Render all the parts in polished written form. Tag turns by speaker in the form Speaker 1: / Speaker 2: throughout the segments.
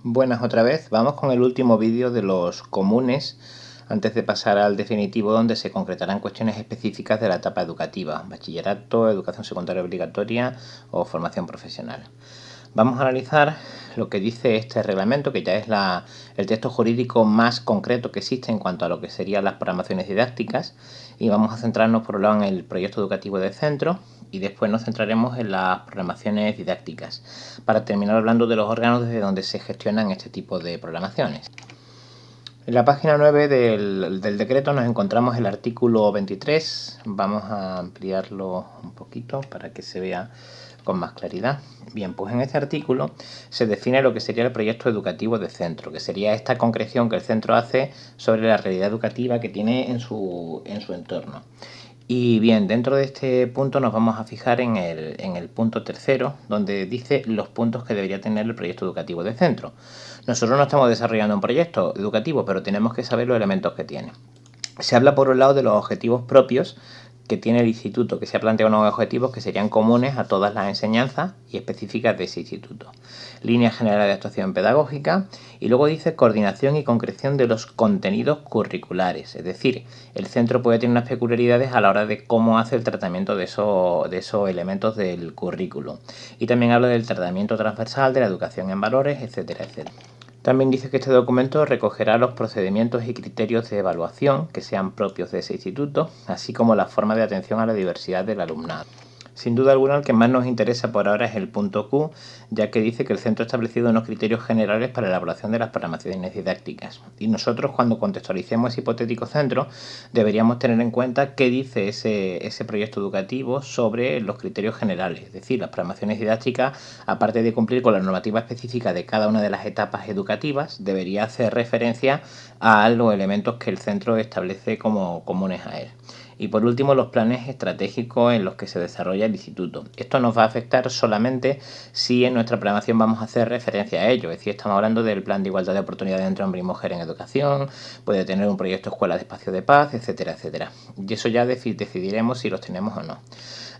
Speaker 1: Buenas otra vez, vamos con el último vídeo de los comunes antes de pasar al definitivo, donde se concretarán cuestiones específicas de la etapa educativa, bachillerato, educación secundaria obligatoria o formación profesional. Vamos a analizar lo que dice este reglamento, que ya es el texto jurídico más concreto que existe en cuanto a lo que serían las programaciones didácticas, y vamos a centrarnos por un lado en el proyecto educativo de centro y después nos centraremos en las programaciones didácticas, para terminar hablando de los órganos desde donde se gestionan este tipo de programaciones. En la página 9 del decreto nos encontramos el artículo 23, vamos a ampliarlo un poquito para que se vea con más claridad. Bien, pues en este artículo se define lo que sería el proyecto educativo de centro, que sería esta concreción que el centro hace sobre la realidad educativa que tiene en su entorno. Y bien, dentro de este punto nos vamos a fijar en el punto tercero, donde dice los puntos que debería tener el proyecto educativo de centro. Nosotros no estamos desarrollando un proyecto educativo, pero tenemos que saber los elementos que tiene. Se habla por un lado de los objetivos propios que tiene el instituto, que se ha planteado unos objetivos que serían comunes a todas las enseñanzas y específicas de ese instituto. Líneas generales de actuación pedagógica, y luego dice coordinación y concreción de los contenidos curriculares, es decir, el centro puede tener unas peculiaridades a la hora de cómo hace el tratamiento de esos elementos del currículo. Y también habla del tratamiento transversal, de la educación en valores, etcétera, etcétera. También dice que este documento recogerá los procedimientos y criterios de evaluación que sean propios de ese instituto, así como la forma de atención a la diversidad del alumnado. Sin duda alguna, el que más nos interesa por ahora es el punto Q, ya que dice que el centro ha establecido unos criterios generales para la elaboración de las programaciones didácticas. Y nosotros, cuando contextualicemos ese hipotético centro, deberíamos tener en cuenta qué dice ese proyecto educativo sobre los criterios generales. Es decir, las programaciones didácticas, aparte de cumplir con la normativa específica de cada una de las etapas educativas, debería hacer referencia a los elementos que el centro establece como comunes a él. Y por último, los planes estratégicos en los que se desarrolla el instituto. Esto nos va a afectar solamente si en nuestra programación vamos a hacer referencia a ello. Es decir, estamos hablando del plan de igualdad de oportunidades entre hombre y mujer en educación, puede tener un proyecto escuela de espacio de paz, etcétera, etcétera. Y eso ya decidiremos si los tenemos o no.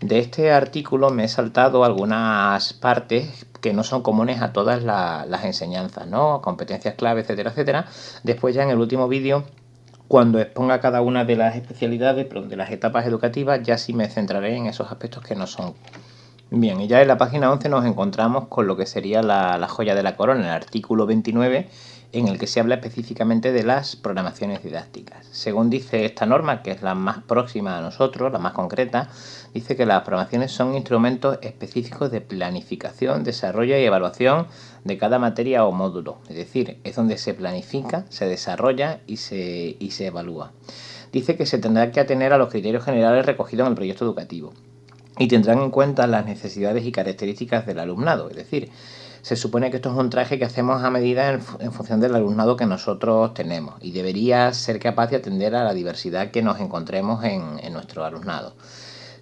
Speaker 1: De este artículo me he saltado algunas partes que no son comunes a todas las enseñanzas, ¿no? Competencias clave, etcétera, etcétera. Después ya en el último vídeo, cuando exponga cada una de las especialidades, de las etapas educativas, ya sí me centraré en esos aspectos que no son. Bien, y ya en la página 11 nos encontramos con lo que sería la joya de la corona, el artículo 29, en el que se habla específicamente de las programaciones didácticas. Según dice esta norma, que es la más próxima a nosotros, la más concreta, dice que las programaciones son instrumentos específicos de planificación, desarrollo y evaluación de cada materia o módulo. Es decir, es donde se planifica, se desarrolla y se evalúa. Dice que se tendrá que atener a los criterios generales recogidos en el proyecto educativo y tendrán en cuenta las necesidades y características del alumnado. Es decir, se supone que esto es un traje que hacemos a medida en función del alumnado que nosotros tenemos, y debería ser capaz de atender a la diversidad que nos encontremos en nuestro alumnado.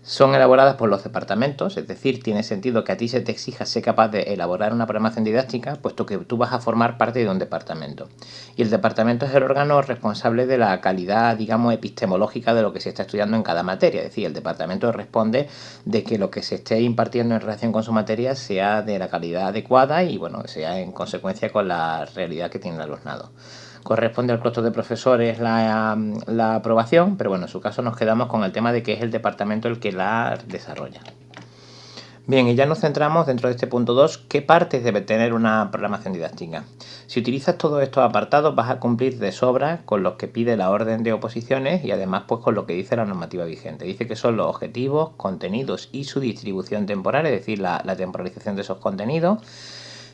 Speaker 1: Son elaboradas por los departamentos, es decir, tiene sentido que a ti se te exija ser capaz de elaborar una programación didáctica, puesto que tú vas a formar parte de un departamento. Y el departamento es el órgano responsable de la calidad, digamos, epistemológica de lo que se está estudiando en cada materia. Es decir, el departamento responde de que lo que se esté impartiendo en relación con su materia sea de la calidad adecuada y, bueno, sea en consecuencia con la realidad que tiene el alumnado. Corresponde al claustro de profesores la aprobación, pero bueno, en su caso nos quedamos con el tema de que es el departamento el que la desarrolla. Bien, y ya nos centramos dentro de este punto 2, ¿qué partes debe tener una programación didáctica? Si utilizas todos estos apartados vas a cumplir de sobra con los que pide la orden de oposiciones y además pues con lo que dice la normativa vigente. Dice que son los objetivos, contenidos y su distribución temporal, es decir, la temporalización de esos contenidos,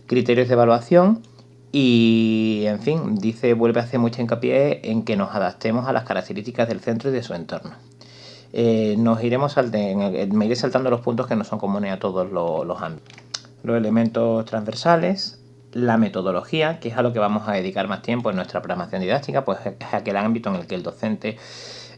Speaker 1: criterios de evaluación. Y, en fin, vuelve a hacer mucho hincapié en que nos adaptemos a las características del centro y de su entorno. Me iré saltando los puntos que no son comunes a todos los ámbitos. Los elementos transversales, la metodología, que es a lo que vamos a dedicar más tiempo en nuestra programación didáctica, pues es aquel ámbito en el que el docente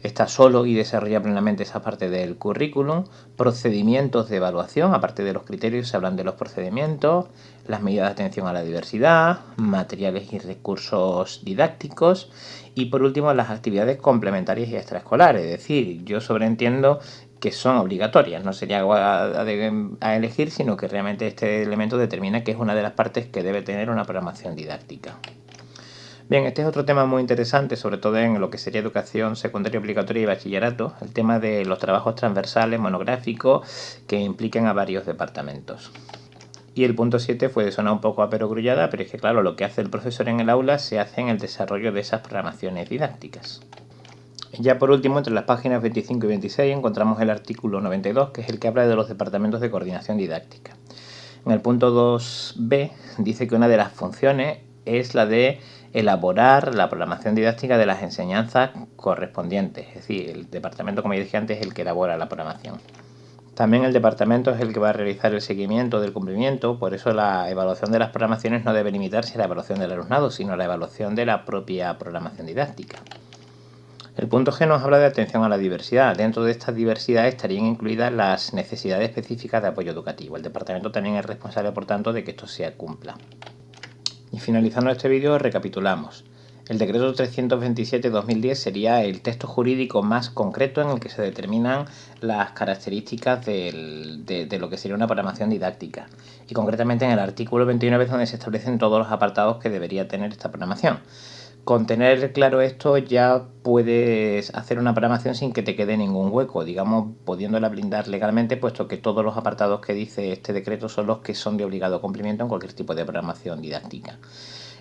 Speaker 1: está solo y desarrolla plenamente esa parte del currículum. Procedimientos de evaluación, aparte de los criterios se hablan de los procedimientos, las medidas de atención a la diversidad, materiales y recursos didácticos y por último las actividades complementarias y extraescolares. Es decir, yo sobreentiendo que son obligatorias, no sería algo a elegir, sino que realmente este elemento determina que es una de las partes que debe tener una programación didáctica. Bien, este es otro tema muy interesante, sobre todo en lo que sería educación secundaria obligatoria y bachillerato, el tema de los trabajos transversales monográficos que impliquen a varios departamentos. Y el punto 7 puede sonar un poco a perogrullada, pero es que claro, lo que hace el profesor en el aula se hace en el desarrollo de esas programaciones didácticas. Ya por último, entre las páginas 25 y 26 encontramos el artículo 92, que es el que habla de los departamentos de coordinación didáctica. En el punto 2b dice que una de las funciones es la de elaborar la programación didáctica de las enseñanzas correspondientes. Es decir, el departamento, como ya dije antes, es el que elabora la programación. También el departamento es el que va a realizar el seguimiento del cumplimiento, por eso la evaluación de las programaciones no debe limitarse a la evaluación del alumnado, sino a la evaluación de la propia programación didáctica. El punto G nos habla de atención a la diversidad. Dentro de esta diversidad estarían incluidas las necesidades específicas de apoyo educativo. El departamento también es responsable, por tanto, de que esto se cumpla. Y finalizando este vídeo, recapitulamos. El decreto 327/2010 sería el texto jurídico más concreto en el que se determinan las características de lo que sería una programación didáctica. Y concretamente en el artículo 29 es donde se establecen todos los apartados que debería tener esta programación. Con tener claro esto ya puedes hacer una programación sin que te quede ningún hueco, digamos, pudiéndola blindar legalmente, puesto que todos los apartados que dice este decreto son los que son de obligado cumplimiento en cualquier tipo de programación didáctica.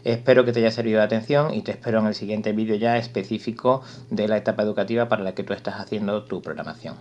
Speaker 1: Espero que te haya servido de atención y te espero en el siguiente vídeo ya específico de la etapa educativa para la que tú estás haciendo tu programación.